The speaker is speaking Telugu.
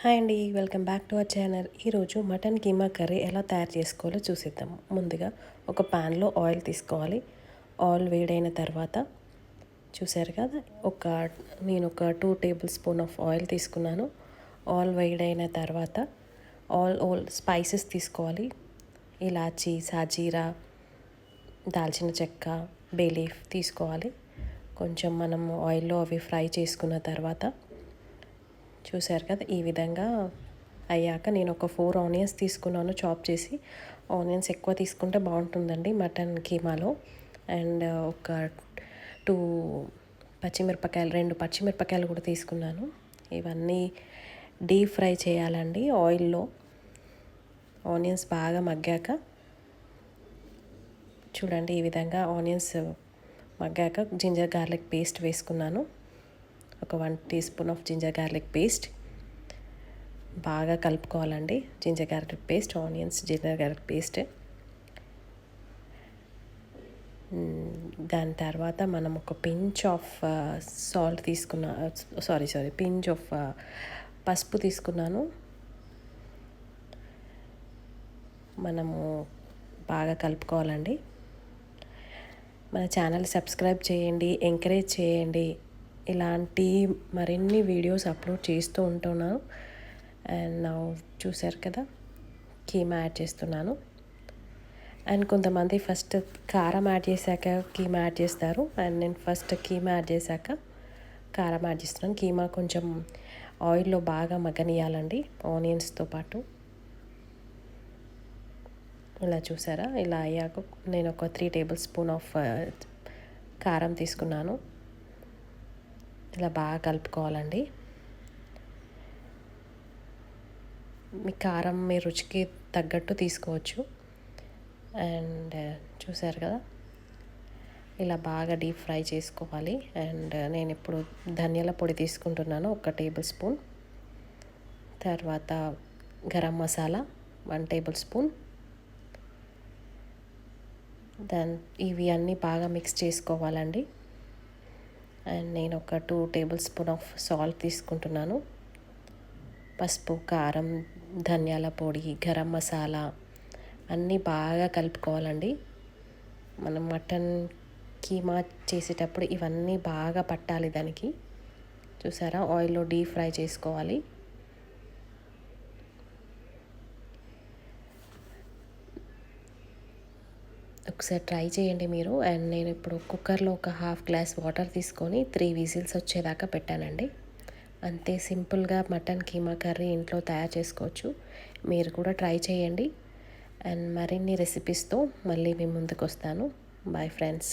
హాయ్ అండి, welcome back to our channel. ఈరోజు మటన్ కీమా కర్రీ ఎలా తయారు చేసుకోవాలో చూసేద్దాం. ముందుగా ఒక ప్యాన్లో ఆయిల్ తీసుకోవాలి. ఆయిల్ వేడైన తర్వాత చూసారు కదా, నేను ఒక 2 టేబుల్ స్పూన్ ఆఫ్ ఆయిల్ తీసుకున్నాను. ఆయిల్ వేడైన తర్వాత ఆల్ స్పైసెస్ తీసుకోవాలి. ఇలాచీ, సాజీరా, దాల్చిన చెక్క, బే లీఫ్ తీసుకోవాలి. కొంచెం మనం ఆయిల్లో అవి ఫ్రై చేసుకున్న తర్వాత చూసారు కదా, ఈ విధంగా అయ్యాక నేను ఒక 4 ఆనియన్స్ తీసుకున్నాను చాప్ చేసి. ఆనియన్స్ ఎక్కువ తీసుకుంటే బాగుంటుందండి మటన్ కీమాలో. అండ్ ఒక 2 పచ్చిమిరపకాయలు, 2 పచ్చిమిరపకాయలు కూడా తీసుకున్నాను. ఇవన్నీ డీప్ ఫ్రై చేయాలండి ఆయిల్లో. ఆనియన్స్ బాగా మగ్గాక చూడండి, ఈ విధంగా ఆనియన్స్ మగ్గాక జింజర్ గార్లిక్ పేస్ట్ వేసుకున్నాను. ఒక 1 teaspoon of ginger garlic paste బాగా కలుపుకోవాలండి. Ginger garlic paste, onions, ginger garlic paste. దాని తర్వాత మనం ఒక pinch of salt pinch of పసుపు తీసుకున్నాను. మనము బాగా కలుపుకోవాలండి. మన ఛానల్ సబ్స్క్రైబ్ చేయండి, ఎంకరేజ్ చేయండి. ఇలాంటి మరిన్ని వీడియోస్ అప్లోడ్ చేస్తూ ఉంటున్నాను. అండ్ నా చూసారు కదా, కీమా యాడ్ చేస్తున్నాను. అండ్ కొంతమంది ఫస్ట్ కారం యాడ్ చేశాక కీమా యాడ్ చేస్తారు. అండ్ నేను ఫస్ట్ కీమా యాడ్ చేశాక కారం యాడ్ చేస్తున్నాను. కీమా కొంచెం ఆయిల్లో బాగా మగ్గనియాలండి ఆనియన్స్తో పాటు. ఇలా చూసారా, ఇలా అయ్యాక నేను ఒక 3 టేబుల్ స్పూన్ ఆఫ్ కారం తీసుకున్నాను. ఇలా బాగా కలుపుకోవాలండి. మీ కారం మీ రుచికి తగ్గట్టు తీసుకోవచ్చు. అండ్ చూసారు కదా, ఇలా బాగా డీప్ ఫ్రై చేసుకోవాలి. అండ్ నేను ఇప్పుడు ధనియాల పొడి తీసుకుంటున్నాను, 1 టేబుల్ స్పూన్. తర్వాత గరం మసాలా 1 టేబుల్ స్పూన్. ఇవి అన్నీ బాగా మిక్స్ చేసుకోవాలండి. అండ్ నేను ఒక 2 టేబుల్ స్పూన్ ఆఫ్ సాల్ట్ తీసుకుంటున్నాను. పసుపు, కారం, ధనియాల పొడి, గరం మసాలా అన్నీ బాగా కలుపుకోవాలండి. మనం మటన్ కీమా చేసేటప్పుడు ఇవన్నీ బాగా పట్టాలి దానికి. చూసారా, ఆయిల్లో డీప్ ఫ్రై చేసుకోవాలి. ఒకసారి ట్రై చేయండి మీరు. అండ్ నేను ఇప్పుడు కుక్కర్లో ఒక 1/2 గ్లాస్ వాటర్ తీసుకొని 3 విజిల్స్ వచ్చేదాకా పెట్టానండి. అంతే సింపుల్గా మటన్ కీమా కర్రీ ఇంట్లో తయారు చేసుకోవచ్చు. మీరు కూడా ట్రై చేయండి. అండ్ మరిన్ని రెసిపీస్తో మళ్ళీ మీ ముందుకు వస్తాను. Bye friends.